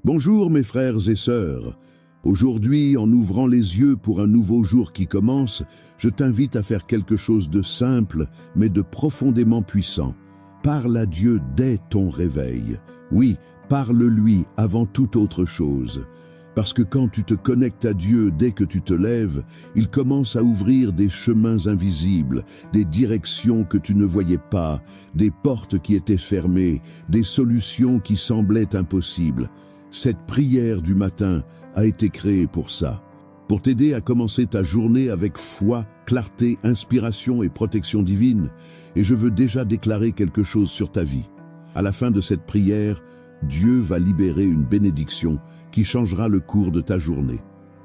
Bonjour mes frères et sœurs. Aujourd'hui, en ouvrant les yeux pour un nouveau jour qui commence, je t'invite à faire quelque chose de simple, mais de profondément puissant. Parle à Dieu dès ton réveil. Oui, parle-lui avant toute autre chose. Parce que quand tu te connectes à Dieu dès que tu te lèves, il commence à ouvrir des chemins invisibles, des directions que tu ne voyais pas, des portes qui étaient fermées, des solutions qui semblaient impossibles. Cette prière du matin a été créée pour ça, pour t'aider à commencer ta journée avec foi, clarté, inspiration et protection divine. Et je veux déjà déclarer quelque chose sur ta vie. À la fin de cette prière, Dieu va libérer une bénédiction qui changera le cours de ta journée.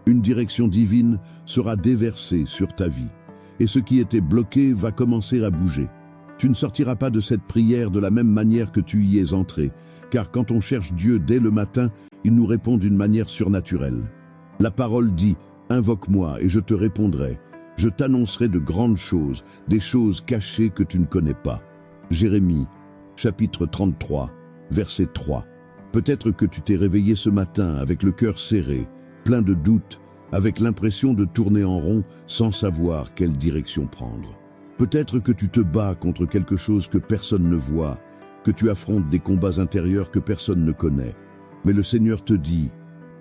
Une direction divine sera déversée sur ta vie, et ce qui était bloqué va commencer à bouger. Tu ne sortiras pas de cette prière de la même manière que tu y es entré, car quand on cherche Dieu dès le matin, il nous répond d'une manière surnaturelle. La parole dit « Invoque-moi et je te répondrai. Je t'annoncerai de grandes choses, des choses cachées que tu ne connais pas. » Jérémie, chapitre 33, verset 3. Peut-être que tu t'es réveillé ce matin avec le cœur serré, plein de doutes, avec l'impression de tourner en rond sans savoir quelle direction prendre. Peut-être que tu te bats contre quelque chose que personne ne voit, que tu affrontes des combats intérieurs que personne ne connaît. Mais le Seigneur te dit,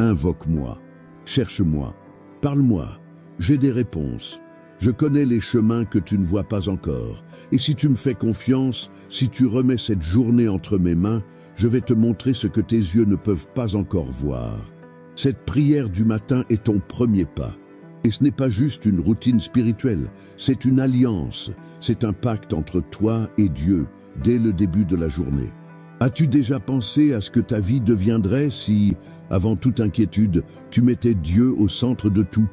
invoque-moi, cherche-moi, parle-moi, j'ai des réponses. Je connais les chemins que tu ne vois pas encore. Et si tu me fais confiance, si tu remets cette journée entre mes mains, je vais te montrer ce que tes yeux ne peuvent pas encore voir. Cette prière du matin est ton premier pas. Et ce n'est pas juste une routine spirituelle, c'est une alliance, c'est un pacte entre toi et Dieu dès le début de la journée. As-tu déjà pensé à ce que ta vie deviendrait si, avant toute inquiétude, tu mettais Dieu au centre de tout?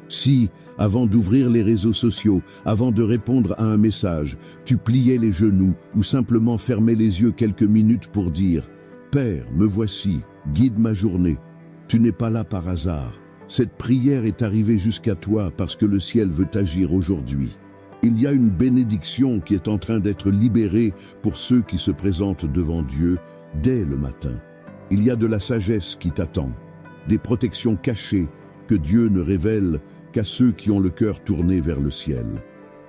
Si, avant d'ouvrir les réseaux sociaux, avant de répondre à un message, tu pliais les genoux ou simplement fermais les yeux quelques minutes pour dire « Père, me voici, guide ma journée ». Tu n'es pas là par hasard. Cette prière est arrivée jusqu'à toi parce que le ciel veut agir aujourd'hui. Il y a une bénédiction qui est en train d'être libérée pour ceux qui se présentent devant Dieu dès le matin. Il y a de la sagesse qui t'attend, des protections cachées que Dieu ne révèle qu'à ceux qui ont le cœur tourné vers le ciel.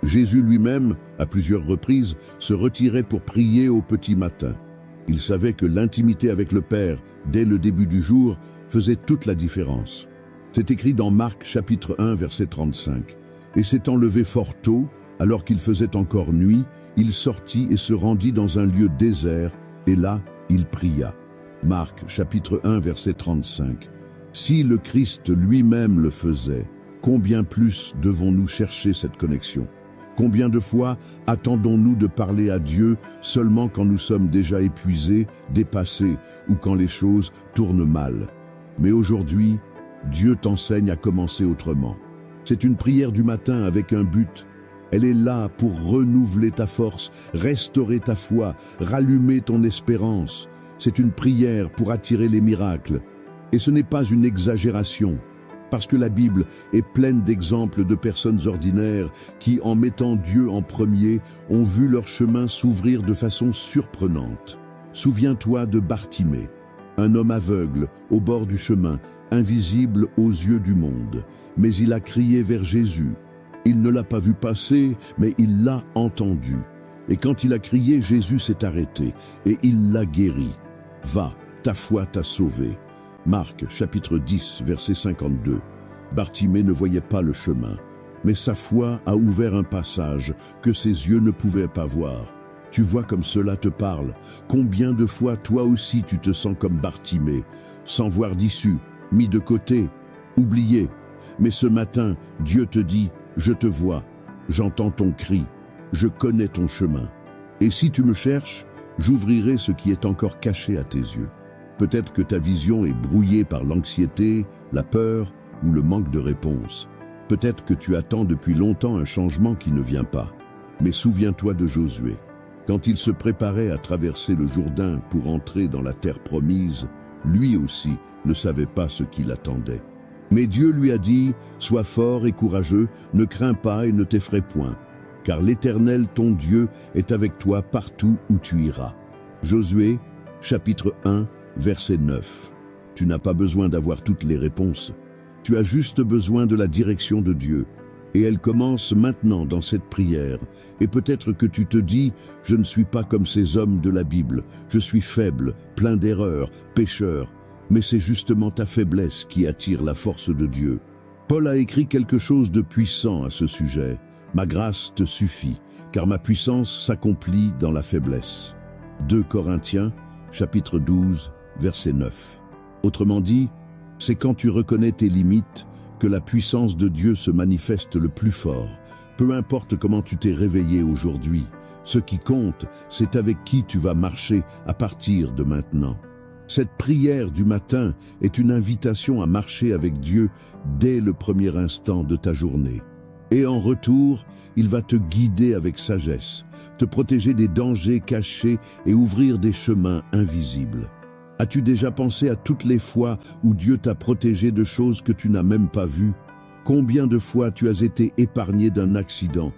Jésus lui-même, à plusieurs reprises, se retirait pour prier au petit matin. Il savait que l'intimité avec le Père, dès le début du jour, faisait toute la différence. C'est écrit dans Marc chapitre 1 verset 35. « Et s'étant levé fort tôt, alors qu'il faisait encore nuit, il sortit et se rendit dans un lieu désert, et là, il pria. » Marc chapitre 1 verset 35. Si le Christ lui-même le faisait, combien plus devons-nous chercher cette connexion? Combien de fois attendons-nous de parler à Dieu seulement quand nous sommes déjà épuisés, dépassés ou quand les choses tournent mal? Mais aujourd'hui, Dieu t'enseigne à commencer autrement. C'est une prière du matin avec un but. Elle est là pour renouveler ta force, restaurer ta foi, rallumer ton espérance. C'est une prière pour attirer les miracles. Et ce n'est pas une exagération, parce que la Bible est pleine d'exemples de personnes ordinaires qui, en mettant Dieu en premier, ont vu leur chemin s'ouvrir de façon surprenante. Souviens-toi de Bartimée, un homme aveugle au bord du chemin, invisible aux yeux du monde, mais il a crié vers Jésus. Il ne l'a pas vu passer, mais il l'a entendu. Et quand il a crié, Jésus s'est arrêté et il l'a guéri. « Va, ta foi t'a sauvé. » Marc chapitre 10 verset 52. Bartimée ne voyait pas le chemin, mais sa foi a ouvert un passage que ses yeux ne pouvaient pas voir. Tu vois comme cela te parle. Combien de fois toi aussi tu te sens comme Bartimée, sans voir d'issue, mis de côté, oublié. Mais ce matin, Dieu te dit, je te vois, j'entends ton cri, je connais ton chemin. Et si tu me cherches, j'ouvrirai ce qui est encore caché à tes yeux. Peut-être que ta vision est brouillée par l'anxiété, la peur ou le manque de réponse. Peut-être que tu attends depuis longtemps un changement qui ne vient pas. Mais souviens-toi de Josué. Quand il se préparait à traverser le Jourdain pour entrer dans la terre promise, lui aussi ne savait pas ce qui l'attendait. Mais Dieu lui a dit, « Sois fort et courageux, ne crains pas et ne t'effraie point, car l'Éternel ton Dieu est avec toi partout où tu iras. » Josué, chapitre 1, verset 9. Tu n'as pas besoin d'avoir toutes les réponses. Tu as juste besoin de la direction de Dieu. Et elle commence maintenant dans cette prière. Et peut-être que tu te dis, je ne suis pas comme ces hommes de la Bible. Je suis faible, plein d'erreurs, pécheur. Mais c'est justement ta faiblesse qui attire la force de Dieu. Paul a écrit quelque chose de puissant à ce sujet. Ma grâce te suffit, car ma puissance s'accomplit dans la faiblesse. 2 Corinthiens, chapitre 12, verset 9. Autrement dit, c'est quand tu reconnais tes limites que la puissance de Dieu se manifeste le plus fort. Peu importe comment tu t'es réveillé aujourd'hui, ce qui compte, c'est avec qui tu vas marcher à partir de maintenant. Cette prière du matin est une invitation à marcher avec Dieu dès le premier instant de ta journée. Et en retour, il va te guider avec sagesse, te protéger des dangers cachés et ouvrir des chemins invisibles. As-tu déjà pensé à toutes les fois où Dieu t'a protégé de choses que tu n'as même pas vues? Combien de fois tu as été épargné d'un accident,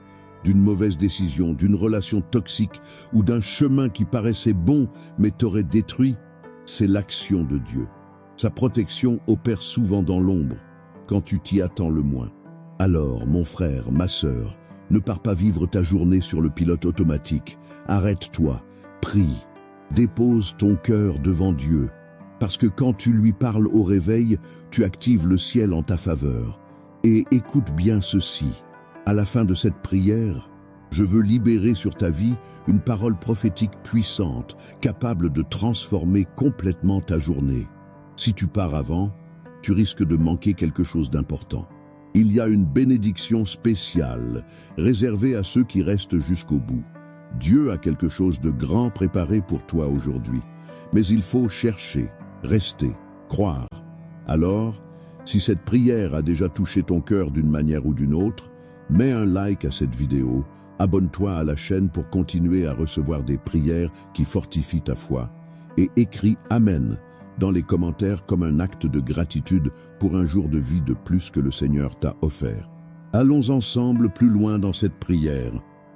d'une mauvaise décision, d'une relation toxique ou d'un chemin qui paraissait bon mais t'aurait détruit? C'est l'action de Dieu. Sa protection opère souvent dans l'ombre, quand tu t'y attends le moins. Alors, mon frère, ma sœur, ne pars pas vivre ta journée sur le pilote automatique. Arrête-toi, prie, dépose ton cœur devant Dieu. Parce que quand tu lui parles au réveil, tu actives le ciel en ta faveur. Et écoute bien ceci. À la fin de cette prière, je veux libérer sur ta vie une parole prophétique puissante, capable de transformer complètement ta journée. Si tu pars avant, tu risques de manquer quelque chose d'important. Il y a une bénédiction spéciale, réservée à ceux qui restent jusqu'au bout. Dieu a quelque chose de grand préparé pour toi aujourd'hui. Mais il faut chercher, rester, croire. Alors, si cette prière a déjà touché ton cœur d'une manière ou d'une autre, mets un like à cette vidéo, abonne-toi à la chaîne pour continuer à recevoir des prières qui fortifient ta foi, et écris Amen dans les commentaires comme un acte de gratitude pour un jour de vie de plus que le Seigneur t'a offert. Allons ensemble plus loin dans cette prière.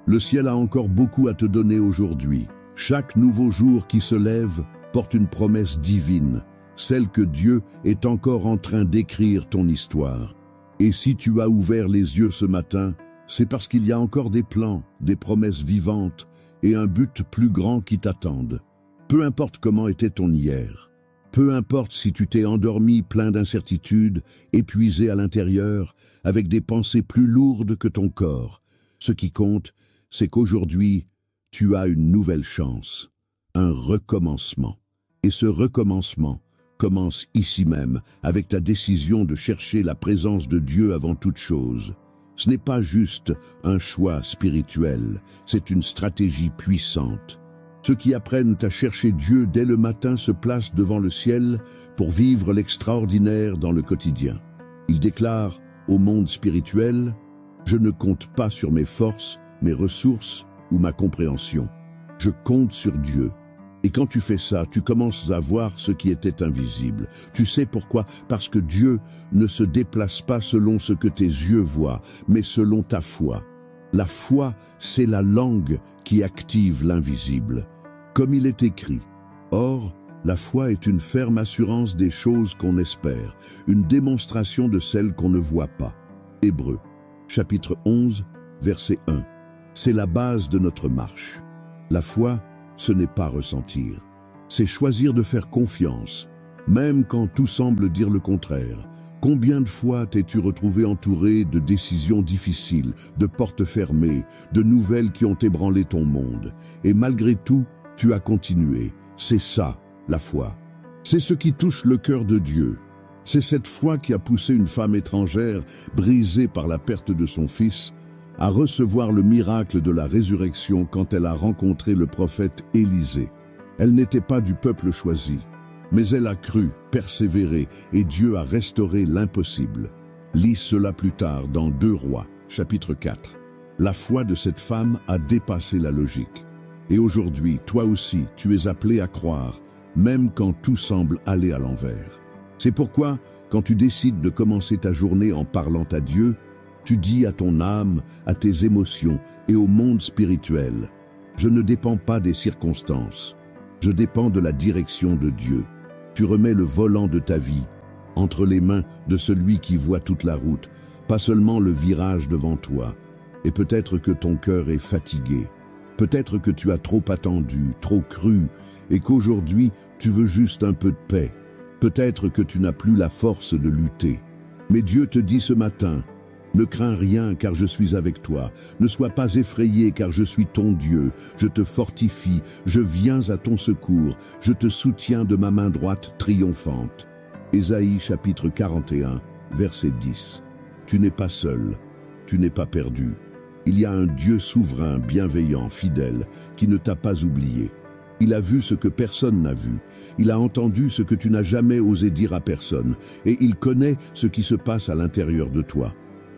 Le ciel a encore beaucoup à te donner aujourd'hui. Chaque nouveau jour qui se lève porte une promesse divine, celle que Dieu est encore en train d'écrire ton histoire. Et si tu as ouvert les yeux ce matin, c'est parce qu'il y a encore des plans, des promesses vivantes et un but plus grand qui t'attendent. Peu importe comment était ton hier, peu importe si tu t'es endormi plein d'incertitudes, épuisé à l'intérieur, avec des pensées plus lourdes que ton corps, ce qui compte, c'est qu'aujourd'hui, tu as une nouvelle chance, un recommencement. Et ce recommencement commence ici même, avec ta décision de chercher la présence de Dieu avant toute chose. Ce n'est pas juste un choix spirituel, c'est une stratégie puissante. Ceux qui apprennent à chercher Dieu dès le matin se placent devant le ciel pour vivre l'extraordinaire dans le quotidien. Ils déclarent au monde spirituel « Je ne compte pas sur mes forces, mes ressources ou ma compréhension. Je compte sur Dieu. » Et quand tu fais ça, tu commences à voir ce qui était invisible. Tu sais pourquoi? Parce que Dieu ne se déplace pas selon ce que tes yeux voient, mais selon ta foi. La foi, c'est la langue qui active l'invisible. Comme il est écrit, « Or, la foi est une ferme assurance des choses qu'on espère, une démonstration de celles qu'on ne voit pas. » Hébreux, chapitre 11, verset 1. C'est la base de notre marche. La foi, ce n'est pas ressentir. C'est choisir de faire confiance, même quand tout semble dire le contraire. Combien de fois t'es-tu retrouvé entouré de décisions difficiles, de portes fermées, de nouvelles qui ont ébranlé ton monde? Et malgré tout, tu as continué. C'est ça, la foi. C'est ce qui touche le cœur de Dieu. C'est cette foi qui a poussé une femme étrangère, brisée par la perte de son fils, à recevoir le miracle de la résurrection quand elle a rencontré le prophète Élisée. Elle n'était pas du peuple choisi, mais elle a cru, persévéré, et Dieu a restauré l'impossible. Lis cela plus tard dans 2 Rois, chapitre 4. La foi de cette femme a dépassé la logique. Et aujourd'hui, toi aussi, tu es appelé à croire, même quand tout semble aller à l'envers. C'est pourquoi, quand tu décides de commencer ta journée en parlant à Dieu, tu dis à ton âme, à tes émotions et au monde spirituel, « Je ne dépends pas des circonstances, je dépends de la direction de Dieu. » Tu remets le volant de ta vie entre les mains de celui qui voit toute la route, pas seulement le virage devant toi. Et peut-être que ton cœur est fatigué. Peut-être que tu as trop attendu, trop cru, et qu'aujourd'hui tu veux juste un peu de paix. Peut-être que tu n'as plus la force de lutter. Mais Dieu te dit ce matin, ne crains rien car je suis avec toi. Ne sois pas effrayé car je suis ton Dieu. Je te fortifie, je viens à ton secours. Je te soutiens de ma main droite triomphante. Ésaïe chapitre 41, verset 10. Tu n'es pas seul, tu n'es pas perdu. Il y a un Dieu souverain, bienveillant, fidèle, qui ne t'a pas oublié. Il a vu ce que personne n'a vu. Il a entendu ce que tu n'as jamais osé dire à personne. Et il connaît ce qui se passe à l'intérieur de toi.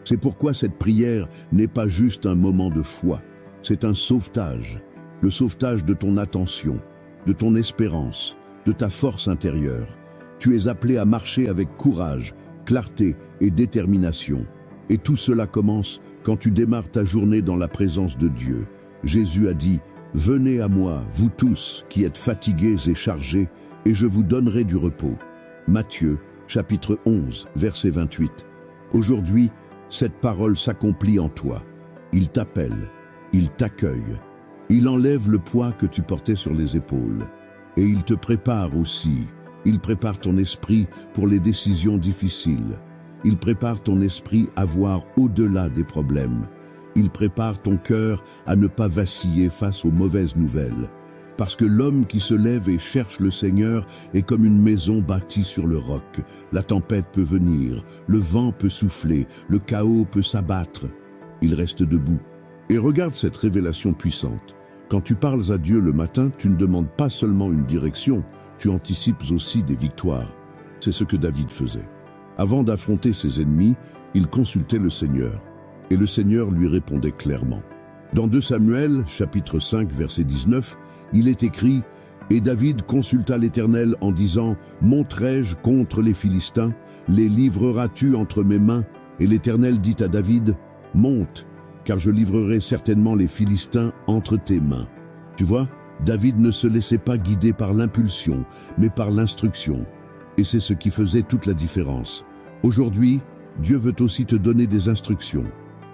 C'est pourquoi cette prière n'est pas juste un moment de foi. C'est un sauvetage. Le sauvetage de ton attention, de ton espérance, de ta force intérieure. Tu es appelé à marcher avec courage, clarté et détermination. Et tout cela commence quand tu démarres ta journée dans la présence de Dieu. Jésus a dit, « Venez à moi, vous tous qui êtes fatigués et chargés, et je vous donnerai du repos. » Matthieu, chapitre 11, verset 28. Aujourd'hui, cette parole s'accomplit en toi. Il t'appelle, il t'accueille, il enlève le poids que tu portais sur les épaules. Et il te prépare aussi. Il prépare ton esprit pour les décisions difficiles. Il prépare ton esprit à voir au-delà des problèmes. Il prépare ton cœur à ne pas vaciller face aux mauvaises nouvelles. Parce que l'homme qui se lève et cherche le Seigneur est comme une maison bâtie sur le roc. La tempête peut venir, le vent peut souffler, le chaos peut s'abattre. Il reste debout. Et regarde cette révélation puissante. Quand tu parles à Dieu le matin, tu ne demandes pas seulement une direction, tu anticipes aussi des victoires. C'est ce que David faisait. Avant d'affronter ses ennemis, il consultait le Seigneur. Et le Seigneur lui répondait clairement. Dans 2 Samuel, chapitre 5, verset 19, il est écrit « Et David consulta l'Éternel en disant « Monterai-je contre les Philistins? Les livreras-tu entre mes mains ?» Et l'Éternel dit à David « Monte, car je livrerai certainement les Philistins entre tes mains. » Tu vois, David ne se laissait pas guider par l'impulsion, mais par l'instruction. Et c'est ce qui faisait toute la différence. Aujourd'hui, Dieu veut aussi te donner des instructions.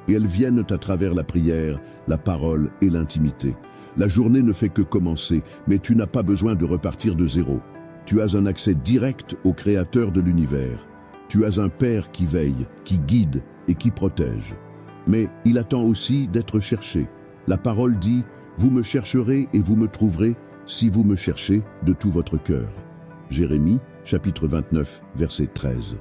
Et elles viennent à travers la prière, la parole et l'intimité. La journée ne fait que commencer, mais tu n'as pas besoin de repartir de zéro. Tu as un accès direct au Créateur de l'univers. Tu as un Père qui veille, qui guide et qui protège. Mais il attend aussi d'être cherché. La parole dit « Vous me chercherez et vous me trouverez si vous me cherchez de tout votre cœur. » Jérémie, chapitre 29, verset 13.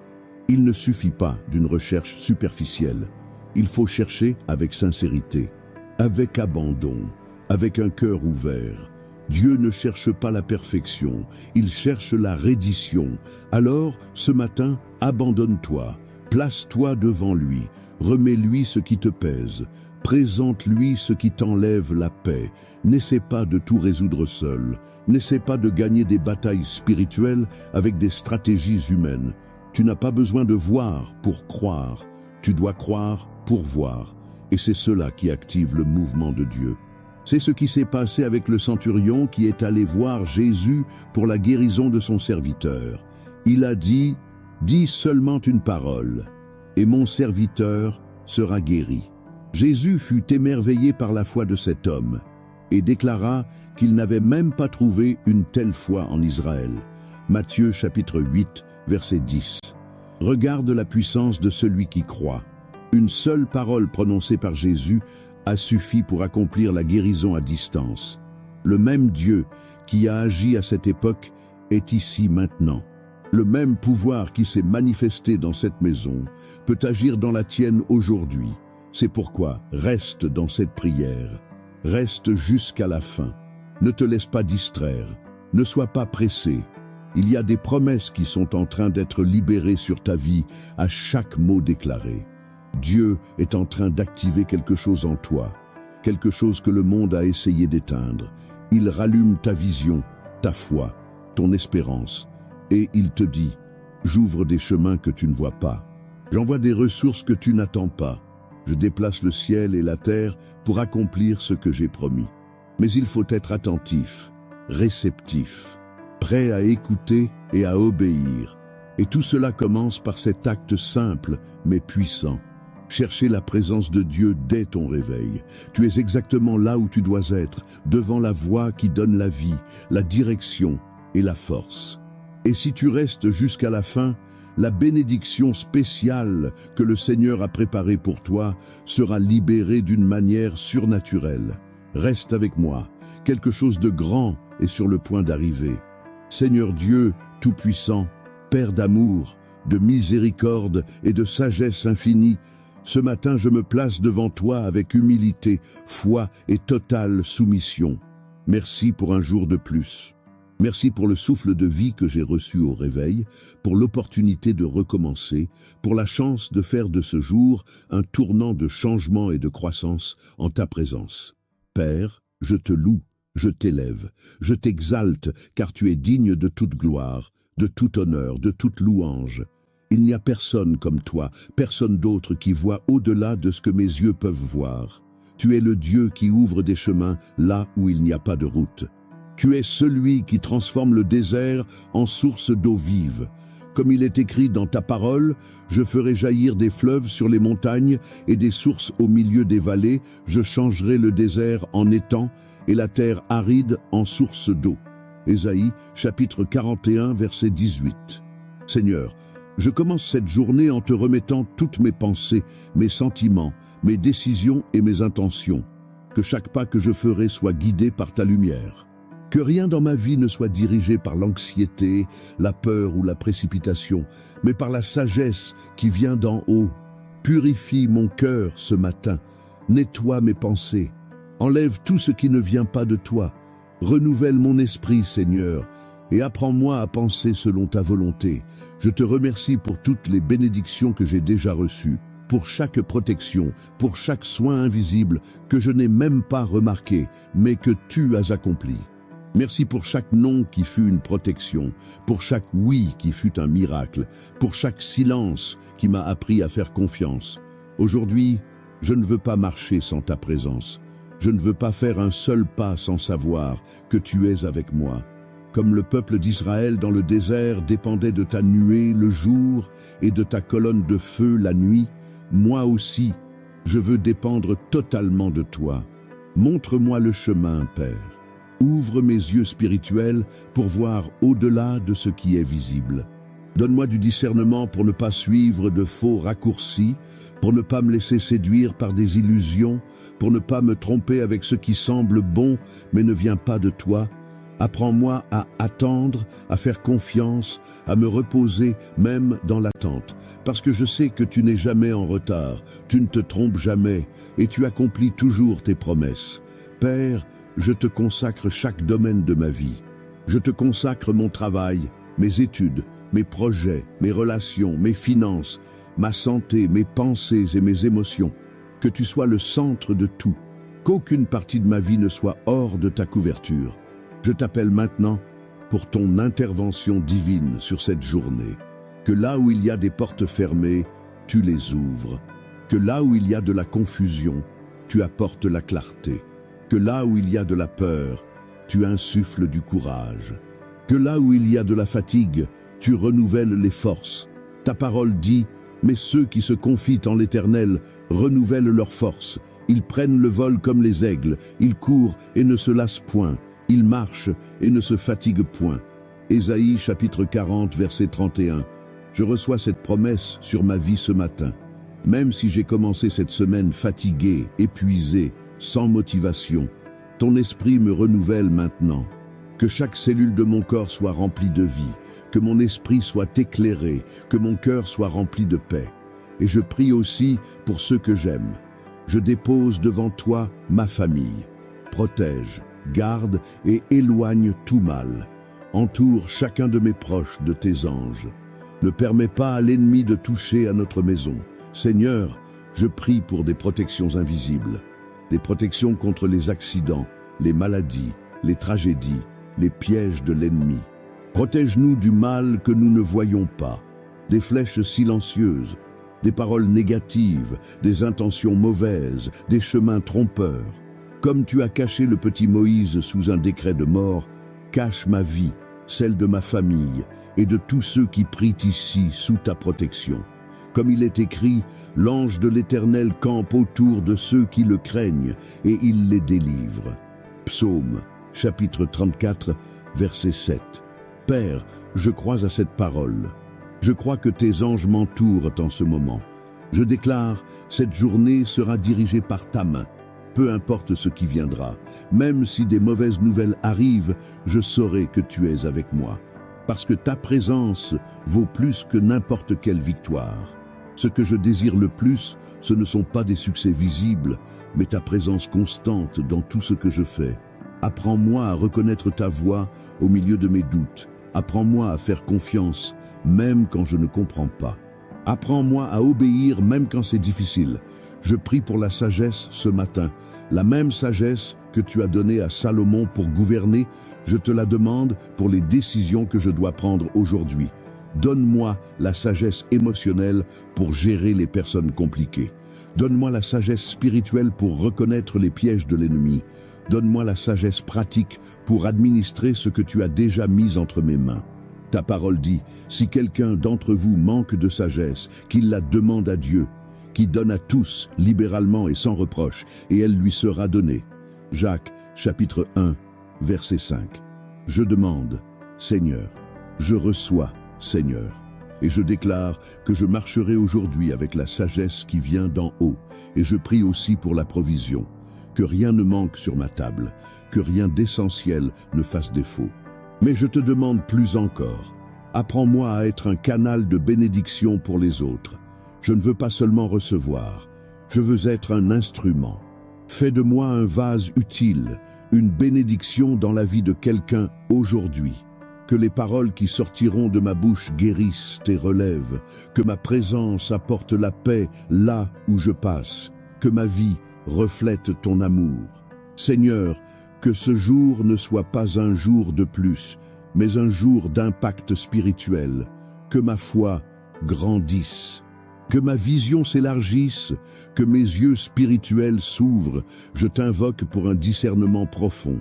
Il ne suffit pas d'une recherche superficielle. Il faut chercher avec sincérité, avec abandon, avec un cœur ouvert. Dieu ne cherche pas la perfection, il cherche la reddition. Alors, ce matin, abandonne-toi, place-toi devant lui, remets-lui ce qui te pèse, présente-lui ce qui t'enlève la paix. N'essaie pas de tout résoudre seul, n'essaie pas de gagner des batailles spirituelles avec des stratégies humaines. Tu n'as pas besoin de voir pour croire, tu dois croire pour voir. Et c'est cela qui active le mouvement de Dieu. C'est ce qui s'est passé avec le centurion qui est allé voir Jésus pour la guérison de son serviteur. Il a dit « Dis seulement une parole, et mon serviteur sera guéri. » Jésus fut émerveillé par la foi de cet homme et déclara qu'il n'avait même pas trouvé une telle foi en Israël. Matthieu chapitre 8, verset 10. Regarde la puissance de celui qui croit. Une seule parole prononcée par Jésus a suffi pour accomplir la guérison à distance. Le même Dieu qui a agi à cette époque est ici maintenant. Le même pouvoir qui s'est manifesté dans cette maison peut agir dans la tienne aujourd'hui. C'est pourquoi reste dans cette prière. Reste jusqu'à la fin. Ne te laisse pas distraire. Ne sois pas pressé. Il y a des promesses qui sont en train d'être libérées sur ta vie à chaque mot déclaré. Dieu est en train d'activer quelque chose en toi, quelque chose que le monde a essayé d'éteindre. Il rallume ta vision, ta foi, ton espérance, et il te dit « J'ouvre des chemins que tu ne vois pas. J'envoie des ressources que tu n'attends pas. Je déplace le ciel et la terre pour accomplir ce que j'ai promis. » Mais il faut être attentif, réceptif. prêt à écouter et à obéir. Et tout cela commence par cet acte simple mais puissant. Chercher la présence de Dieu dès ton réveil. Tu es exactement là où tu dois être, devant la voix qui donne la vie, la direction et la force. Et si tu restes jusqu'à la fin, la bénédiction spéciale que le Seigneur a préparée pour toi sera libérée d'une manière surnaturelle. Reste avec moi, quelque chose de grand est sur le point d'arriver. Seigneur Dieu Tout-Puissant, Père d'amour, de miséricorde et de sagesse infinie, ce matin je me place devant toi avec humilité, foi et totale soumission. Merci pour un jour de plus. Merci pour le souffle de vie que j'ai reçu au réveil, pour l'opportunité de recommencer, pour la chance de faire de ce jour un tournant de changement et de croissance en ta présence. Père, je te loue, je t'élève, je t'exalte, car tu es digne de toute gloire, de tout honneur, de toute louange. Il n'y a personne comme toi, personne d'autre qui voit au-delà de ce que mes yeux peuvent voir. Tu es le Dieu qui ouvre des chemins là où il n'y a pas de route. Tu es celui qui transforme le désert en source d'eau vive. Comme il est écrit dans ta parole, je ferai jaillir des fleuves sur les montagnes et des sources au milieu des vallées, je changerai le désert en étang et la terre aride en source d'eau. Ésaïe, chapitre 41, verset 18. Seigneur, je commence cette journée en te remettant toutes mes pensées, mes sentiments, mes décisions et mes intentions. Que chaque pas que je ferai soit guidé par ta lumière. Que rien dans ma vie ne soit dirigé par l'anxiété, la peur ou la précipitation, mais par la sagesse qui vient d'en haut. Purifie mon cœur ce matin, nettoie mes pensées, enlève tout ce qui ne vient pas de toi, renouvelle mon esprit, Seigneur, et apprends-moi à penser selon ta volonté. Je te remercie pour toutes les bénédictions que j'ai déjà reçues, pour chaque protection, pour chaque soin invisible que je n'ai même pas remarqué, mais que tu as accompli. Merci pour chaque non qui fut une protection, pour chaque oui qui fut un miracle, pour chaque silence qui m'a appris à faire confiance. Aujourd'hui, je ne veux pas marcher sans ta présence. Je ne veux pas faire un seul pas sans savoir que tu es avec moi. Comme le peuple d'Israël dans le désert dépendait de ta nuée le jour et de ta colonne de feu la nuit, moi aussi, je veux dépendre totalement de toi. Montre-moi le chemin, Père. Ouvre mes yeux spirituels pour voir au-delà de ce qui est visible. Donne-moi du discernement pour ne pas suivre de faux raccourcis, pour ne pas me laisser séduire par des illusions, pour ne pas me tromper avec ce qui semble bon mais ne vient pas de toi. Apprends-moi à attendre, à faire confiance, à me reposer même dans l'attente, parce que je sais que tu n'es jamais en retard, tu ne te trompes jamais et tu accomplis toujours tes promesses. Père, je te consacre chaque domaine de ma vie. Je te consacre mon travail, mes études, mes projets, mes relations, mes finances, ma santé, mes pensées et mes émotions. Que tu sois le centre de tout, qu'aucune partie de ma vie ne soit hors de ta couverture. Je t'appelle maintenant pour ton intervention divine sur cette journée. Que là où il y a des portes fermées, tu les ouvres. Que là où il y a de la confusion, tu apportes la clarté. Que là où il y a de la peur, tu insuffles du courage. Que là où il y a de la fatigue, tu renouvelles les forces. Ta parole dit, mais ceux qui se confient en l'Éternel renouvellent leurs forces. Ils prennent le vol comme les aigles, ils courent et ne se lassent point. Ils marchent et ne se fatiguent point. Ésaïe chapitre 40 verset 31. Je reçois cette promesse sur ma vie ce matin. Même si j'ai commencé cette semaine fatigué, épuisé, sans motivation, ton esprit me renouvelle maintenant. Que chaque cellule de mon corps soit remplie de vie, que mon esprit soit éclairé, que mon cœur soit rempli de paix. Et je prie aussi pour ceux que j'aime. Je dépose devant toi ma famille. Protège, garde et éloigne tout mal. Entoure chacun de mes proches de tes anges. Ne permets pas à l'ennemi de toucher à notre maison. Seigneur, je prie pour des protections invisibles, des protections contre les accidents, les maladies, les tragédies, les pièges de l'ennemi. Protège-nous du mal que nous ne voyons pas, des flèches silencieuses, des paroles négatives, des intentions mauvaises, des chemins trompeurs. Comme tu as caché le petit Moïse sous un décret de mort, cache ma vie, celle de ma famille et de tous ceux qui prient ici sous ta protection. Comme il est écrit, l'ange de l'Éternel campe autour de ceux qui le craignent et il les délivre. Psaume, chapitre 34, verset 7. Père, je crois à cette parole. Je crois que tes anges m'entourent en ce moment. Je déclare, cette journée sera dirigée par ta main. Peu importe ce qui viendra, même si des mauvaises nouvelles arrivent, je saurai que tu es avec moi. Parce que ta présence vaut plus que n'importe quelle victoire. Ce que je désire le plus, ce ne sont pas des succès visibles, mais ta présence constante dans tout ce que je fais. Apprends-moi à reconnaître ta voix au milieu de mes doutes. Apprends-moi à faire confiance, même quand je ne comprends pas. Apprends-moi à obéir, même quand c'est difficile. Je prie pour la sagesse ce matin. La même sagesse que tu as donnée à Salomon pour gouverner, je te la demande pour les décisions que je dois prendre aujourd'hui. Donne-moi la sagesse émotionnelle pour gérer les personnes compliquées. Donne-moi la sagesse spirituelle pour reconnaître les pièges de l'ennemi. Donne-moi la sagesse pratique pour administrer ce que tu as déjà mis entre mes mains. Ta parole dit, si quelqu'un d'entre vous manque de sagesse, qu'il la demande à Dieu, qui donne à tous, libéralement et sans reproche, et elle lui sera donnée. Jacques, chapitre 1, verset 5. Je demande, Seigneur, je reçois, Seigneur, et je déclare que je marcherai aujourd'hui avec la sagesse qui vient d'en haut, et je prie aussi pour la provision, que rien ne manque sur ma table, que rien d'essentiel ne fasse défaut. Mais je te demande plus encore, apprends-moi à être un canal de bénédiction pour les autres. Je ne veux pas seulement recevoir, je veux être un instrument. Fais de moi un vase utile, une bénédiction dans la vie de quelqu'un aujourd'hui. Que les paroles qui sortiront de ma bouche guérissent et relèvent, que ma présence apporte la paix là où je passe, que ma vie reflète ton amour. Seigneur, que ce jour ne soit pas un jour de plus, mais un jour d'impact spirituel, que ma foi grandisse. Que ma vision s'élargisse, que mes yeux spirituels s'ouvrent, je t'invoque pour un discernement profond,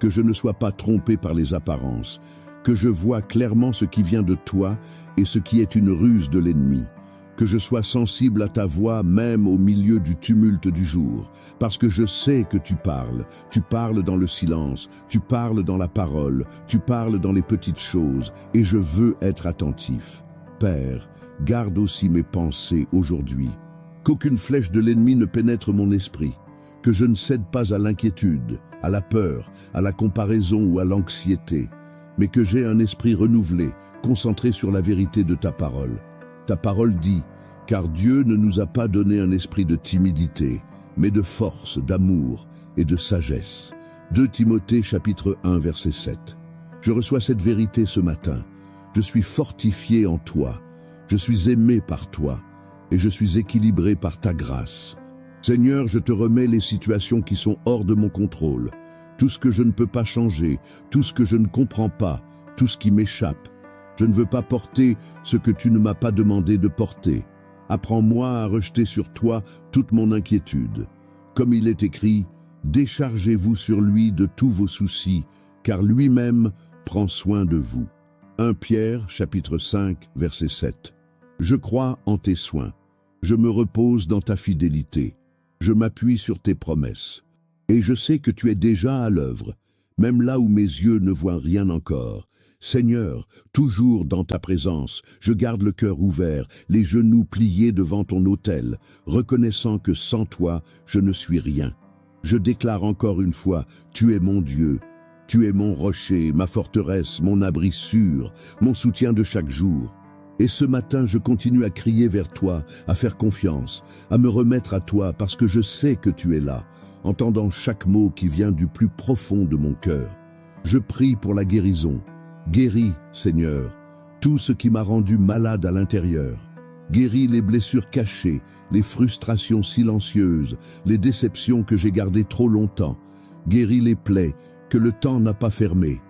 que je ne sois pas trompé par les apparences, que je vois clairement ce qui vient de toi et ce qui est une ruse de l'ennemi, que je sois sensible à ta voix même au milieu du tumulte du jour, parce que je sais que tu parles dans le silence, tu parles dans la parole, tu parles dans les petites choses, et je veux être attentif. Père, garde aussi mes pensées aujourd'hui, qu'aucune flèche de l'ennemi ne pénètre mon esprit, que je ne cède pas à l'inquiétude, à la peur, à la comparaison ou à l'anxiété, mais que j'ai un esprit renouvelé, concentré sur la vérité de ta parole. Ta parole dit, car Dieu ne nous a pas donné un esprit de timidité, mais de force, d'amour et de sagesse. 2 Timothée chapitre 1 verset 7. Je reçois cette vérité ce matin. Je suis fortifié en toi. Je suis aimé par toi et je suis équilibré par ta grâce. Seigneur, je te remets les situations qui sont hors de mon contrôle, tout ce que je ne peux pas changer, tout ce que je ne comprends pas, tout ce qui m'échappe. Je ne veux pas porter ce que tu ne m'as pas demandé de porter. Apprends-moi à rejeter sur toi toute mon inquiétude. Comme il est écrit, déchargez-vous sur lui de tous vos soucis, car lui-même prend soin de vous. 1 Pierre, chapitre 5, verset 7. Je crois en tes soins. Je me repose dans ta fidélité. Je m'appuie sur tes promesses. Et je sais que tu es déjà à l'œuvre, même là où mes yeux ne voient rien encore. Seigneur, toujours dans ta présence, je garde le cœur ouvert, les genoux pliés devant ton autel, reconnaissant que sans toi, je ne suis rien. Je déclare encore une fois, tu es mon Dieu. Tu es mon rocher, ma forteresse, mon abri sûr, mon soutien de chaque jour. Et ce matin, je continue à crier vers toi, à faire confiance, à me remettre à toi parce que je sais que tu es là, entendant chaque mot qui vient du plus profond de mon cœur. Je prie pour la guérison. Guéris, Seigneur, tout ce qui m'a rendu malade à l'intérieur. Guéris les blessures cachées, les frustrations silencieuses, les déceptions que j'ai gardées trop longtemps. Guéris les plaies que le temps n'a pas fermées.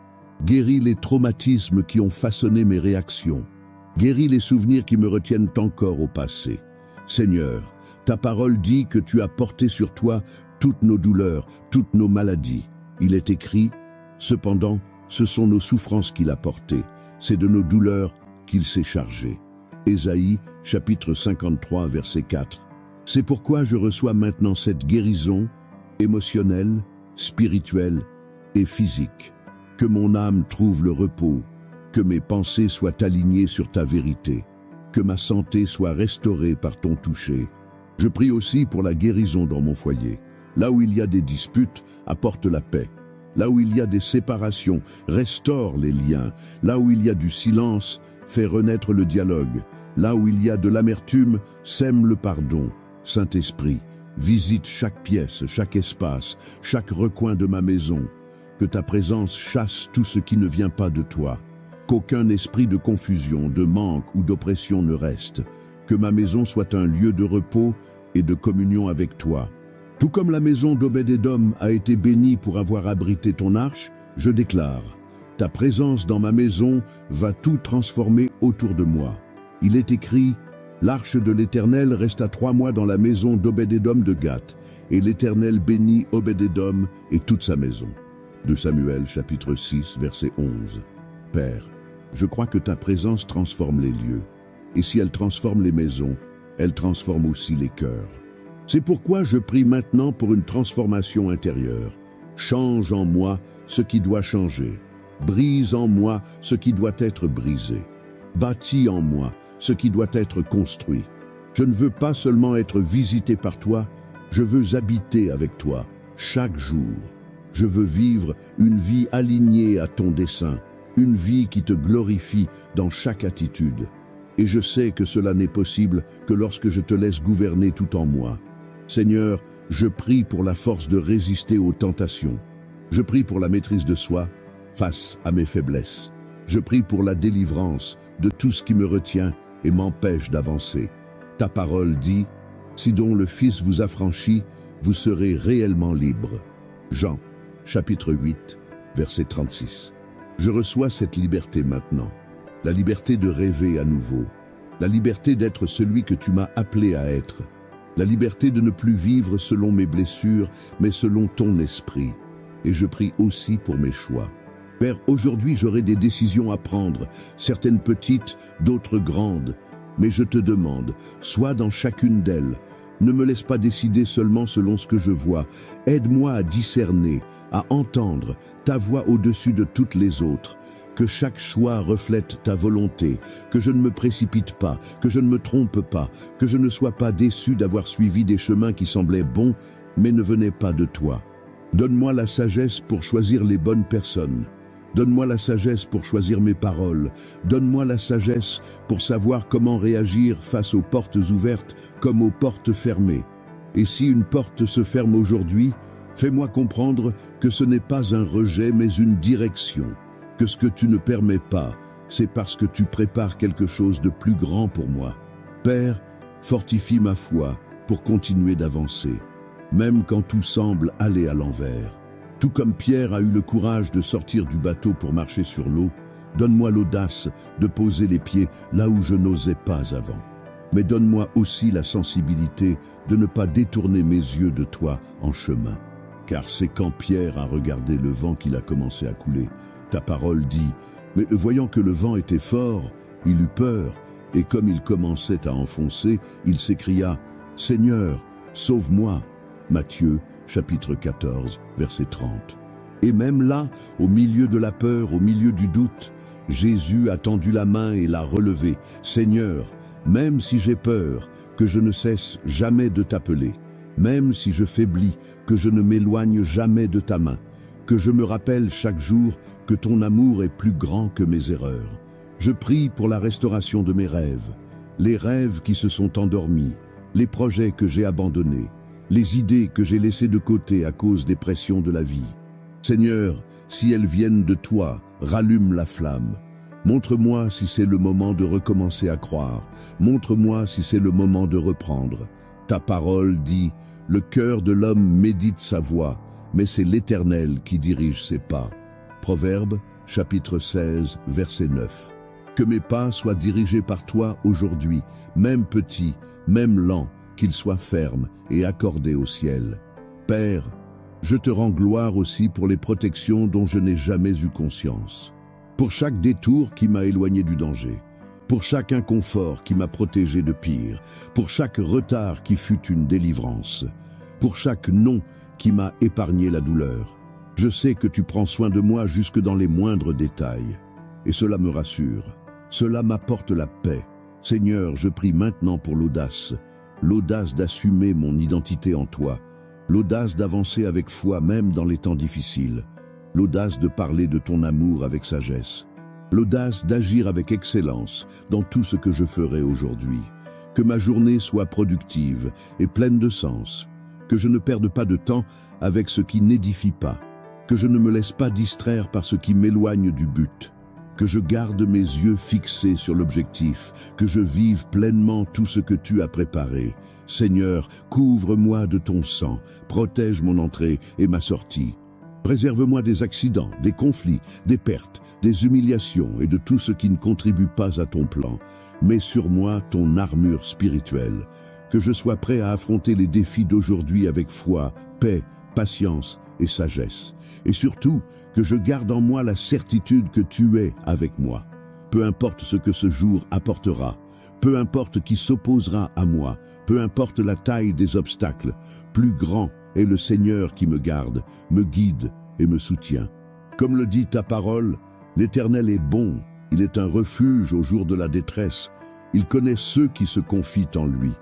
Guéris les traumatismes qui ont façonné mes réactions. Guéris les souvenirs qui me retiennent encore au passé. Seigneur, ta parole dit que tu as porté sur toi toutes nos douleurs, toutes nos maladies. Il est écrit, cependant, Ce sont nos souffrances qu'il a portées, c'est de nos douleurs qu'il s'est chargé. Ésaïe, chapitre 53, verset 4. C'est pourquoi je reçois maintenant cette guérison émotionnelle, spirituelle et physique. Que mon âme trouve le repos, que mes pensées soient alignées sur ta vérité, que ma santé soit restaurée par ton toucher. Je prie aussi pour la guérison dans mon foyer. Là où il y a des disputes, apporte la paix. Là où il y a des séparations, restaure les liens. Là où il y a du silence, fais renaître le dialogue. Là où il y a de l'amertume, sème le pardon. Saint-Esprit, visite chaque pièce, chaque espace, chaque recoin de ma maison. Que ta présence chasse tout ce qui ne vient pas de toi. Qu'aucun esprit de confusion, de manque ou d'oppression ne reste. Que ma maison soit un lieu de repos et de communion avec toi. Tout comme la maison d'Obed-Édom a été bénie pour avoir abrité ton arche, je déclare, ta présence dans ma maison va tout transformer autour de moi. Il est écrit, l'arche de l'Éternel resta 3 mois dans la maison d'Obed-Édom de Gath, et l'Éternel bénit Obed-Édom et toute sa maison. 2 Samuel, chapitre 6, verset 11. Père, je crois que ta présence transforme les lieux, et si elle transforme les maisons, elle transforme aussi les cœurs. C'est pourquoi je prie maintenant pour une transformation intérieure. Change en moi ce qui doit changer. Brise en moi ce qui doit être brisé. Bâtis en moi ce qui doit être construit. Je ne veux pas seulement être visité par toi, je veux habiter avec toi chaque jour. Je veux vivre une vie alignée à ton dessein, une vie qui te glorifie dans chaque attitude. Et je sais que cela n'est possible que lorsque je te laisse gouverner tout en moi. Seigneur, je prie pour la force de résister aux tentations. Je prie pour la maîtrise de soi face à mes faiblesses. Je prie pour la délivrance de tout ce qui me retient et m'empêche d'avancer. Ta parole dit, « Si donc le Fils vous affranchit, vous serez réellement libre. » Jean, chapitre 8, verset 36. Je reçois cette liberté maintenant, la liberté de rêver à nouveau, la liberté d'être celui que tu m'as appelé à être, la liberté de ne plus vivre selon mes blessures, mais selon ton esprit. Et je prie aussi pour mes choix. Père, aujourd'hui j'aurai des décisions à prendre, certaines petites, d'autres grandes, mais je te demande, sois dans chacune d'elles. Ne me laisse pas décider seulement selon ce que je vois. Aide-moi à discerner, à entendre ta voix au-dessus de toutes les autres. Que chaque choix reflète ta volonté, que je ne me précipite pas, que je ne me trompe pas, que je ne sois pas déçu d'avoir suivi des chemins qui semblaient bons, mais ne venaient pas de toi. Donne-moi la sagesse pour choisir les bonnes personnes. Donne-moi la sagesse pour choisir mes paroles. Donne-moi la sagesse pour savoir comment réagir face aux portes ouvertes comme aux portes fermées. Et si une porte se ferme aujourd'hui, fais-moi comprendre que ce n'est pas un rejet mais une direction. Que ce que tu ne permets pas, c'est parce que tu prépares quelque chose de plus grand pour moi. Père, fortifie ma foi pour continuer d'avancer, même quand tout semble aller à l'envers. Tout comme Pierre a eu le courage de sortir du bateau pour marcher sur l'eau, donne-moi l'audace de poser les pieds là où je n'osais pas avant. Mais donne-moi aussi la sensibilité de ne pas détourner mes yeux de toi en chemin. Car c'est quand Pierre a regardé le vent qu'il a commencé à couler. Ta parole dit, mais voyant que le vent était fort, il eut peur, et comme il commençait à enfoncer, il s'écria, « Seigneur, sauve-moi » Matthieu, chapitre 14, verset 30. Et même là, au milieu de la peur, au milieu du doute, Jésus a tendu la main et l'a relevé. « Seigneur, même si j'ai peur, que je ne cesse jamais de t'appeler, même si je faiblis, que je ne m'éloigne jamais de ta main, que je me rappelle chaque jour que ton amour est plus grand que mes erreurs. Je prie pour la restauration de mes rêves, les rêves qui se sont endormis, les projets que j'ai abandonnés, les idées que j'ai laissées de côté à cause des pressions de la vie. Seigneur, si elles viennent de toi, rallume la flamme. Montre-moi si c'est le moment de recommencer à croire. Montre-moi si c'est le moment de reprendre. Ta parole dit, le cœur de l'homme médite sa voie, mais c'est l'Éternel qui dirige ses pas. Proverbe, chapitre 16, verset 9. Que mes pas soient dirigés par toi aujourd'hui, même petits, même lents, qu'ils soient fermes et accordés au ciel. Père, Je te rends gloire aussi pour les protections dont je n'ai jamais eu conscience. Pour chaque détour qui m'a éloigné du danger. Pour chaque inconfort qui m'a protégé de pire. Pour chaque retard qui fut une délivrance. Pour chaque non qui m'a épargné la douleur. Je sais que tu prends soin de moi jusque dans les moindres détails. Et cela me rassure. Cela m'apporte la paix. Seigneur, je prie maintenant pour l'audace. L'audace d'assumer mon identité en toi. L'audace d'avancer avec foi même dans les temps difficiles. L'audace de parler de ton amour avec sagesse. L'audace d'agir avec excellence dans tout ce que je ferai aujourd'hui. Que ma journée soit productive et pleine de sens. Que je ne perde pas de temps avec ce qui n'édifie pas. Que je ne me laisse pas distraire par ce qui m'éloigne du but. Que je garde mes yeux fixés sur l'objectif, que je vive pleinement tout ce que tu as préparé. Seigneur, couvre-moi de ton sang, protège mon entrée et ma sortie. Préserve-moi des accidents, des conflits, des pertes, des humiliations et de tout ce qui ne contribue pas à ton plan. Mets sur moi ton armure spirituelle. Que je sois prêt à affronter les défis d'aujourd'hui avec foi, paix, patience et sagesse. Et surtout, que je garde en moi la certitude que tu es avec moi. Peu importe ce que ce jour apportera, peu importe qui s'opposera à moi, peu importe la taille des obstacles, plus grand est le Seigneur qui me garde, me guide et me soutient. Comme le dit ta parole, l'Éternel est bon, il est un refuge au jour de la détresse, il connaît ceux qui se confient en lui.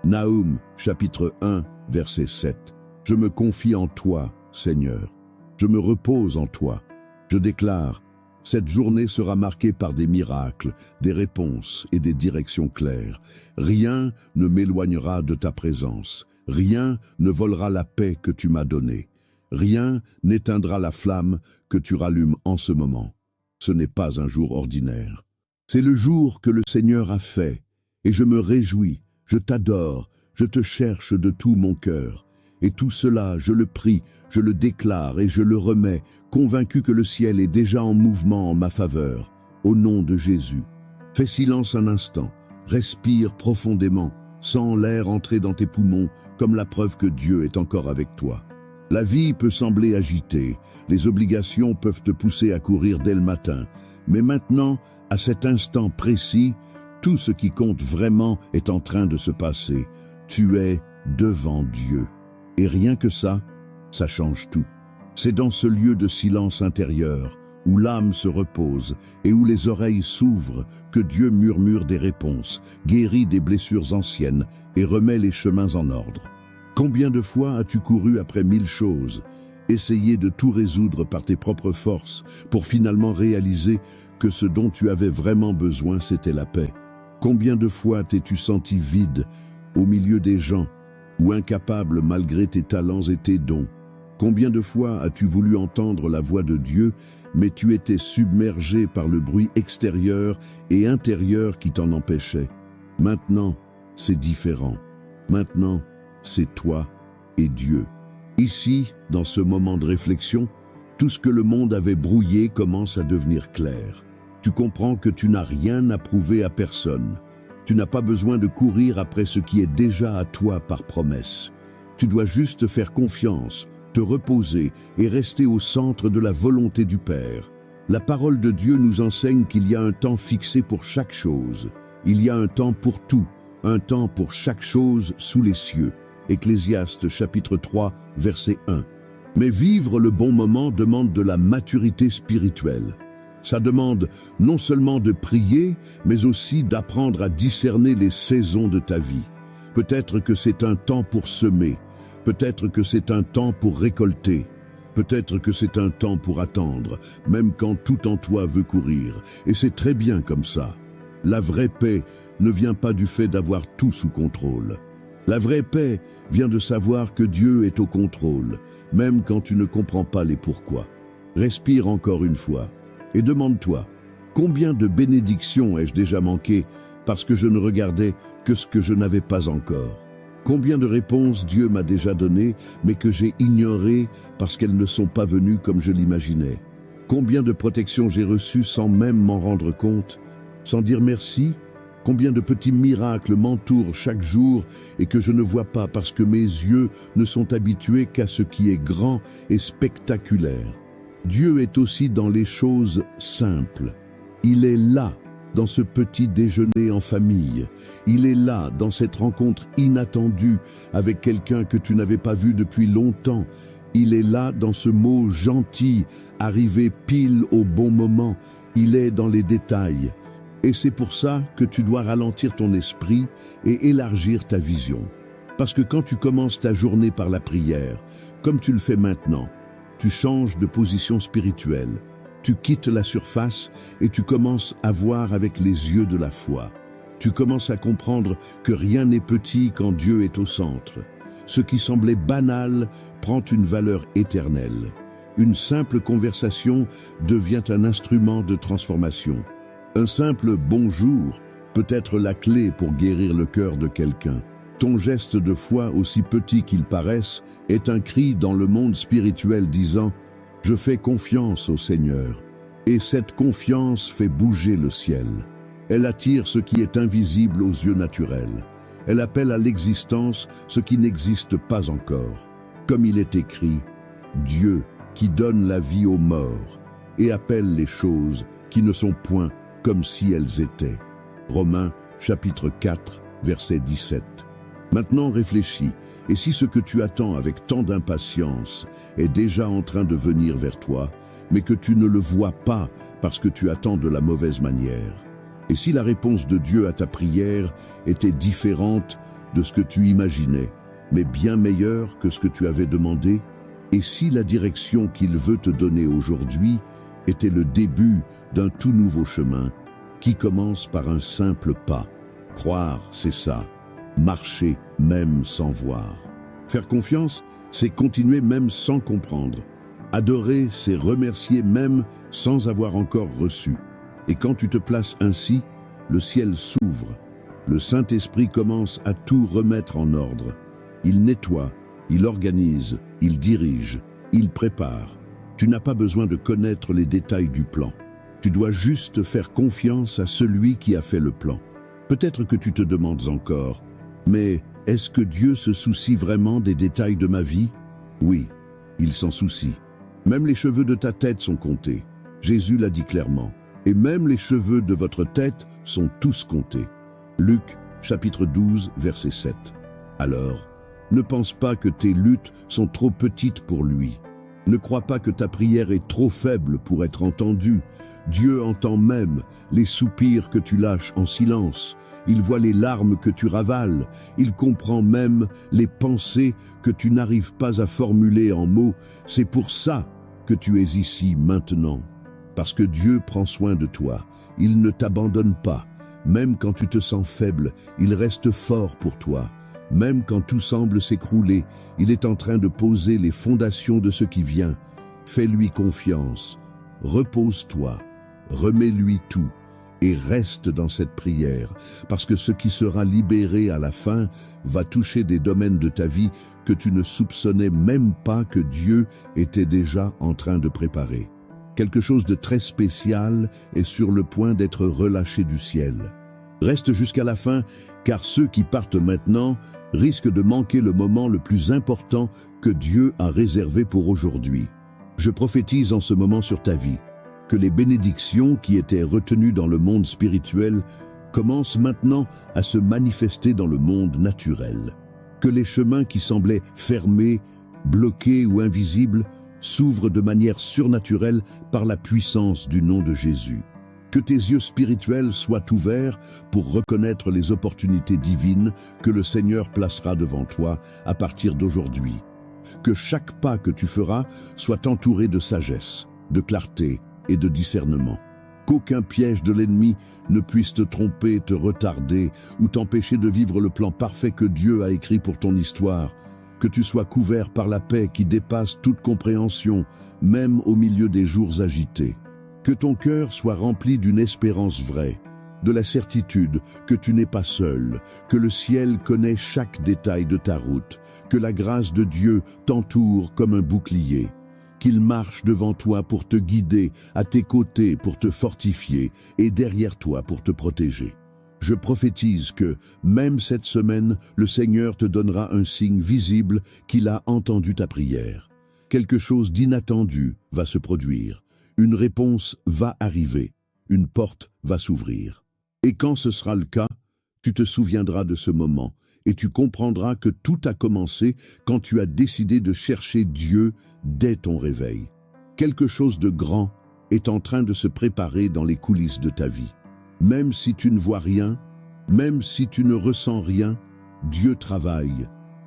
Nahum, chapitre 1, verset 7. Je me confie en toi, Seigneur. Je me repose en toi. Je déclare, cette journée sera marquée par des miracles, des réponses et des directions claires. Rien ne m'éloignera de ta présence. Rien ne volera la paix que tu m'as donnée. Rien n'éteindra la flamme que tu rallumes en ce moment. Ce n'est pas un jour ordinaire. C'est le jour que le Seigneur a fait, et je me réjouis, je t'adore, je te cherche de tout mon cœur. Et tout cela, je le prie, je le déclare et je le remets, convaincu que le ciel est déjà en mouvement en ma faveur. Au nom de Jésus. Fais silence un instant, respire profondément, sens l'air entrer dans tes poumons comme la preuve que Dieu est encore avec toi. La vie peut sembler agitée, les obligations peuvent te pousser à courir dès le matin, mais maintenant, à cet instant précis, tout ce qui compte vraiment est en train de se passer. Tu es devant Dieu. Et rien que ça change tout. C'est dans ce lieu de silence intérieur, où l'âme se repose et où les oreilles s'ouvrent, que Dieu murmure des réponses, guérit des blessures anciennes et remet les chemins en ordre. Combien de fois as-tu couru après 1000 choses, essayé de tout résoudre par tes propres forces, pour finalement réaliser que ce dont tu avais vraiment besoin, c'était la paix? Combien de fois t'es-tu senti vide, au milieu des gens, ou incapable malgré tes talents et tes dons? Combien de fois as-tu voulu entendre la voix de Dieu, mais tu étais submergé par le bruit extérieur et intérieur qui t'en empêchait? Maintenant, c'est différent. Maintenant, c'est toi et Dieu. Ici, dans ce moment de réflexion, tout ce que le monde avait brouillé commence à devenir clair. Tu comprends que tu n'as rien à prouver à personne. Tu n'as pas besoin de courir après ce qui est déjà à toi par promesse. Tu dois juste faire confiance, te reposer et rester au centre de la volonté du Père. La parole de Dieu nous enseigne qu'il y a un temps fixé pour chaque chose. Il y a un temps pour tout, un temps pour chaque chose sous les cieux. Ecclésiaste chapitre 3, verset 1. Mais vivre le bon moment demande de la maturité spirituelle. Ça demande non seulement de prier, mais aussi d'apprendre à discerner les saisons de ta vie. Peut-être que c'est un temps pour semer, peut-être que c'est un temps pour récolter, peut-être que c'est un temps pour attendre, même quand tout en toi veut courir, et c'est très bien comme ça. La vraie paix ne vient pas du fait d'avoir tout sous contrôle. La vraie paix vient de savoir que Dieu est au contrôle, même quand tu ne comprends pas les pourquoi. Respire encore une fois. Et demande-toi, combien de bénédictions ai-je déjà manqué parce que je ne regardais que ce que je n'avais pas encore? Combien de réponses Dieu m'a déjà données, mais que j'ai ignorées parce qu'elles ne sont pas venues comme je l'imaginais? Combien de protections j'ai reçues sans même m'en rendre compte, sans dire merci? Combien de petits miracles m'entourent chaque jour et que je ne vois pas parce que mes yeux ne sont habitués qu'à ce qui est grand et spectaculaire. Dieu est aussi dans les choses simples. Il est là, dans ce petit déjeuner en famille. Il est là, dans cette rencontre inattendue avec quelqu'un que tu n'avais pas vu depuis longtemps. Il est là, dans ce mot gentil, arrivé pile au bon moment. Il est dans les détails. Et c'est pour ça que tu dois ralentir ton esprit et élargir ta vision. Parce que quand tu commences ta journée par la prière, comme tu le fais maintenant, tu changes de position spirituelle. Tu quittes la surface et tu commences à voir avec les yeux de la foi. Tu commences à comprendre que rien n'est petit quand Dieu est au centre. Ce qui semblait banal prend une valeur éternelle. Une simple conversation devient un instrument de transformation. Un simple bonjour peut être la clé pour guérir le cœur de quelqu'un. Ton geste de foi, aussi petit qu'il paraisse, est un cri dans le monde spirituel disant « Je fais confiance au Seigneur ». Et cette confiance fait bouger le ciel. Elle attire ce qui est invisible aux yeux naturels. Elle appelle à l'existence ce qui n'existe pas encore. Comme il est écrit, Dieu qui donne la vie aux morts et appelle les choses qui ne sont point comme si elles étaient. Romains chapitre 4, verset 17. Maintenant réfléchis, et si ce que tu attends avec tant d'impatience est déjà en train de venir vers toi, mais que tu ne le vois pas parce que tu attends de la mauvaise manière? Et si la réponse de Dieu à ta prière était différente de ce que tu imaginais, mais bien meilleure que ce que tu avais demandé? Et si la direction qu'il veut te donner aujourd'hui était le début d'un tout nouveau chemin qui commence par un simple pas? Croire, c'est ça. Marcher même sans voir. Faire confiance, c'est continuer même sans comprendre. Adorer, c'est remercier même sans avoir encore reçu. Et quand tu te places ainsi, le ciel s'ouvre. Le Saint-Esprit commence à tout remettre en ordre. Il nettoie, il organise, il dirige, il prépare. Tu n'as pas besoin de connaître les détails du plan. Tu dois juste faire confiance à celui qui a fait le plan. Peut-être que tu te demandes encore, mais est-ce que Dieu se soucie vraiment des détails de ma vie? Oui, il s'en soucie. Même les cheveux de ta tête sont comptés. Jésus l'a dit clairement. Et même les cheveux de votre tête sont tous comptés. Luc, chapitre 12, verset 7. Alors, ne pense pas que tes luttes sont trop petites pour lui. Ne crois pas que ta prière est trop faible pour être entendue. Dieu entend même les soupirs que tu lâches en silence. Il voit les larmes que tu ravales. Il comprend même les pensées que tu n'arrives pas à formuler en mots. C'est pour ça que tu es ici maintenant. Parce que Dieu prend soin de toi. Il ne t'abandonne pas. Même quand tu te sens faible, il reste fort pour toi. Même quand tout semble s'écrouler, il est en train de poser les fondations de ce qui vient. Fais-lui confiance. Repose-toi. Remets-lui tout. Et reste dans cette prière, parce que ce qui sera libéré à la fin va toucher des domaines de ta vie que tu ne soupçonnais même pas que Dieu était déjà en train de préparer. Quelque chose de très spécial est sur le point d'être relâché du ciel. Reste jusqu'à la fin, car ceux qui partent maintenant risquent de manquer le moment le plus important que Dieu a réservé pour aujourd'hui. Je prophétise en ce moment sur ta vie, que les bénédictions qui étaient retenues dans le monde spirituel commencent maintenant à se manifester dans le monde naturel. Que les chemins qui semblaient fermés, bloqués ou invisibles s'ouvrent de manière surnaturelle par la puissance du nom de Jésus. Que tes yeux spirituels soient ouverts pour reconnaître les opportunités divines que le Seigneur placera devant toi à partir d'aujourd'hui. Que chaque pas que tu feras soit entouré de sagesse, de clarté et de discernement. Qu'aucun piège de l'ennemi ne puisse te tromper, te retarder ou t'empêcher de vivre le plan parfait que Dieu a écrit pour ton histoire. Que tu sois couvert par la paix qui dépasse toute compréhension, même au milieu des jours agités. Que ton cœur soit rempli d'une espérance vraie, de la certitude que tu n'es pas seul, que le ciel connaît chaque détail de ta route, que la grâce de Dieu t'entoure comme un bouclier, qu'il marche devant toi pour te guider, à tes côtés pour te fortifier et derrière toi pour te protéger. Je prophétise que, même cette semaine, le Seigneur te donnera un signe visible qu'il a entendu ta prière. Quelque chose d'inattendu va se produire. Une réponse va arriver. Une porte va s'ouvrir. Et quand ce sera le cas, tu te souviendras de ce moment et tu comprendras que tout a commencé quand tu as décidé de chercher Dieu dès ton réveil. Quelque chose de grand est en train de se préparer dans les coulisses de ta vie. Même si tu ne vois rien, même si tu ne ressens rien, Dieu travaille.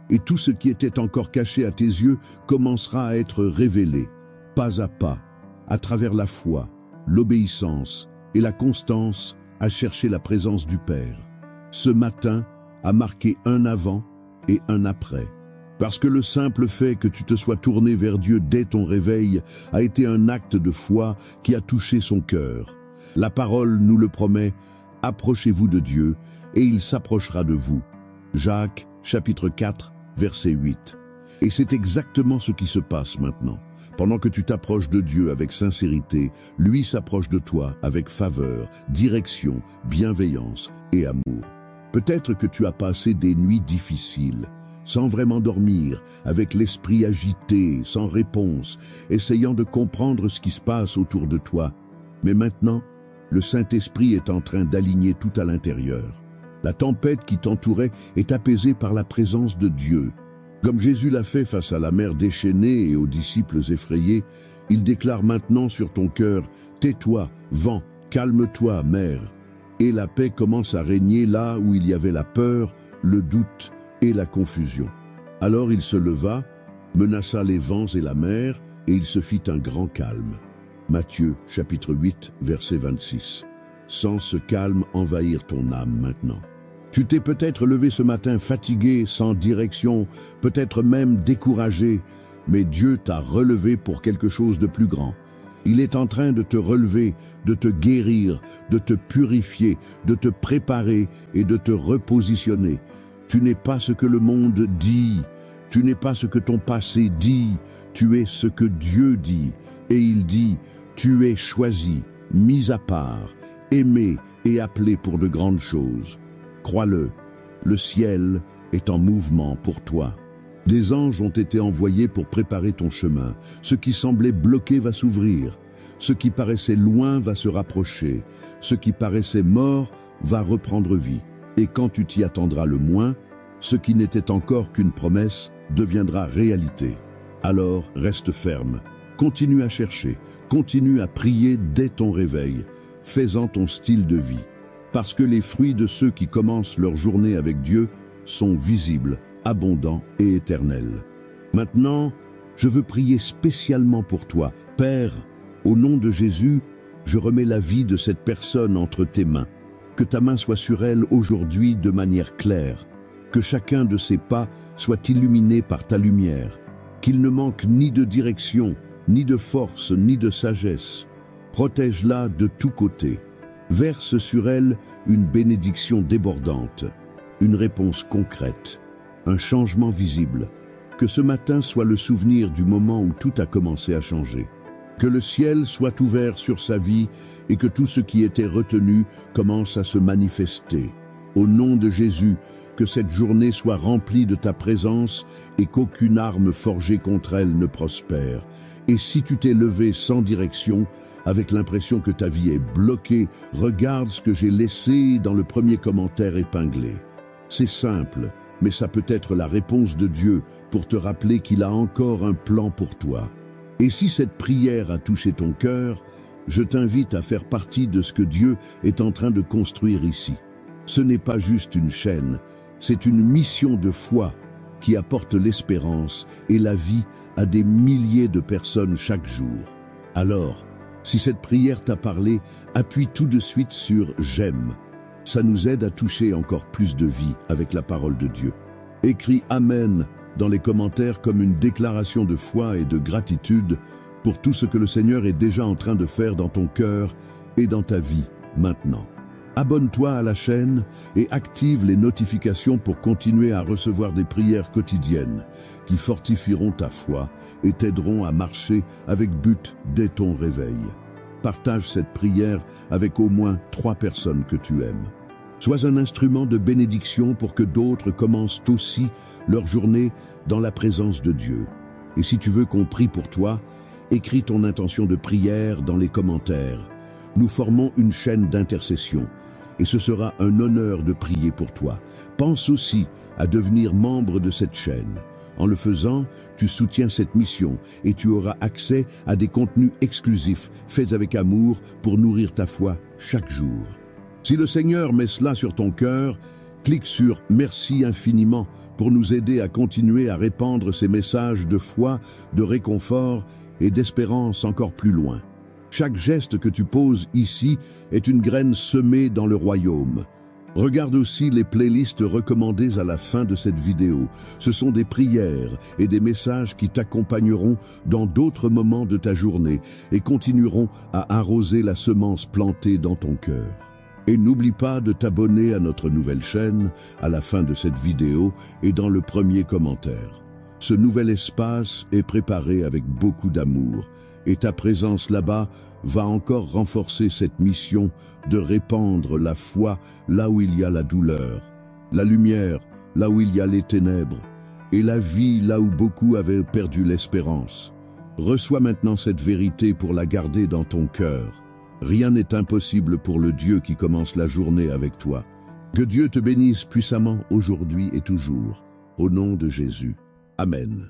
Et tout ce qui était encore caché à tes yeux commencera à être révélé, pas à travers la foi, l'obéissance et la constance à chercher la présence du Père. Ce matin a marqué un avant et un après. Parce que le simple fait que tu te sois tourné vers Dieu dès ton réveil a été un acte de foi qui a touché son cœur. La parole nous le promet, approchez-vous de Dieu et il s'approchera de vous. Jacques, chapitre 4, verset 8. Et c'est exactement ce qui se passe maintenant. Pendant que tu t'approches de Dieu avec sincérité, lui s'approche de toi avec faveur, direction, bienveillance et amour. Peut-être que tu as passé des nuits difficiles, sans vraiment dormir, avec l'esprit agité, sans réponse, essayant de comprendre ce qui se passe autour de toi. Mais maintenant, le Saint-Esprit est en train d'aligner tout à l'intérieur. La tempête qui t'entourait est apaisée par la présence de Dieu. Comme Jésus l'a fait face à la mer déchaînée et aux disciples effrayés, il déclare maintenant sur ton cœur « Tais-toi, vent, calme-toi, mer ». Et la paix commence à régner là où il y avait la peur, le doute et la confusion. Alors il se leva, menaça les vents et la mer, et il se fit un grand calme. Matthieu, chapitre 8, verset 26. Sens ce calme envahir ton âme maintenant. Tu t'es peut-être levé ce matin fatigué, sans direction, peut-être même découragé, mais Dieu t'a relevé pour quelque chose de plus grand. Il est en train de te relever, de te guérir, de te purifier, de te préparer et de te repositionner. Tu n'es pas ce que le monde dit, tu n'es pas ce que ton passé dit, tu es ce que Dieu dit. Et il dit, tu es choisi, mis à part, aimé et appelé pour de grandes choses. Crois-le, le ciel est en mouvement pour toi. Des anges ont été envoyés pour préparer ton chemin. Ce qui semblait bloqué va s'ouvrir. Ce qui paraissait loin va se rapprocher. Ce qui paraissait mort va reprendre vie. Et quand tu t'y attendras le moins, ce qui n'était encore qu'une promesse deviendra réalité. Alors reste ferme. Continue à chercher, continue à prier dès ton réveil, fais-en ton style de vie. Parce que les fruits de ceux qui commencent leur journée avec Dieu sont visibles, abondants et éternels. Maintenant, je veux prier spécialement pour toi. Père, au nom de Jésus, je remets la vie de cette personne entre tes mains. Que ta main soit sur elle aujourd'hui de manière claire. Que chacun de ses pas soit illuminé par ta lumière. Qu'il ne manque ni de direction, ni de force, ni de sagesse. Protège-la de tous côtés. Verse sur elle une bénédiction débordante, une réponse concrète, un changement visible. Que ce matin soit le souvenir du moment où tout a commencé à changer. Que le ciel soit ouvert sur sa vie et que tout ce qui était retenu commence à se manifester. Au nom de Jésus, que cette journée soit remplie de ta présence et qu'aucune arme forgée contre elle ne prospère. Et si tu t'es levé sans direction, avec l'impression que ta vie est bloquée, regarde ce que j'ai laissé dans le premier commentaire épinglé. C'est simple, mais ça peut être la réponse de Dieu pour te rappeler qu'il a encore un plan pour toi. Et si cette prière a touché ton cœur, je t'invite à faire partie de ce que Dieu est en train de construire ici. Ce n'est pas juste une chaîne, c'est une mission de foi qui apporte l'espérance et la vie à des milliers de personnes chaque jour. Alors, si cette prière t'a parlé, appuie tout de suite sur « J'aime ». Ça nous aide à toucher encore plus de vie avec la parole de Dieu. Écris « Amen » dans les commentaires comme une déclaration de foi et de gratitude pour tout ce que le Seigneur est déjà en train de faire dans ton cœur et dans ta vie maintenant. Abonne-toi à la chaîne et active les notifications pour continuer à recevoir des prières quotidiennes qui fortifieront ta foi et t'aideront à marcher avec but dès ton réveil. Partage cette prière avec au moins 3 personnes que tu aimes. Sois un instrument de bénédiction pour que d'autres commencent aussi leur journée dans la présence de Dieu. Et si tu veux qu'on prie pour toi, écris ton intention de prière dans les commentaires. Nous formons une chaîne d'intercession et ce sera un honneur de prier pour toi. Pense aussi à devenir membre de cette chaîne. En le faisant, tu soutiens cette mission et tu auras accès à des contenus exclusifs faits avec amour pour nourrir ta foi chaque jour. Si le Seigneur met cela sur ton cœur, clique sur « Merci infiniment » pour nous aider à continuer à répandre ces messages de foi, de réconfort et d'espérance encore plus loin. Chaque geste que tu poses ici est une graine semée dans le royaume. Regarde aussi les playlists recommandées à la fin de cette vidéo. Ce sont des prières et des messages qui t'accompagneront dans d'autres moments de ta journée et continueront à arroser la semence plantée dans ton cœur. Et n'oublie pas de t'abonner à notre nouvelle chaîne à la fin de cette vidéo et dans le premier commentaire. Ce nouvel espace est préparé avec beaucoup d'amour et ta présence là-bas va encore renforcer cette mission de répandre la foi là où il y a la douleur, la lumière là où il y a les ténèbres et la vie là où beaucoup avaient perdu l'espérance. Reçois maintenant cette vérité pour la garder dans ton cœur. Rien n'est impossible pour le Dieu qui commence la journée avec toi. Que Dieu te bénisse puissamment aujourd'hui et toujours. Au nom de Jésus. Amen.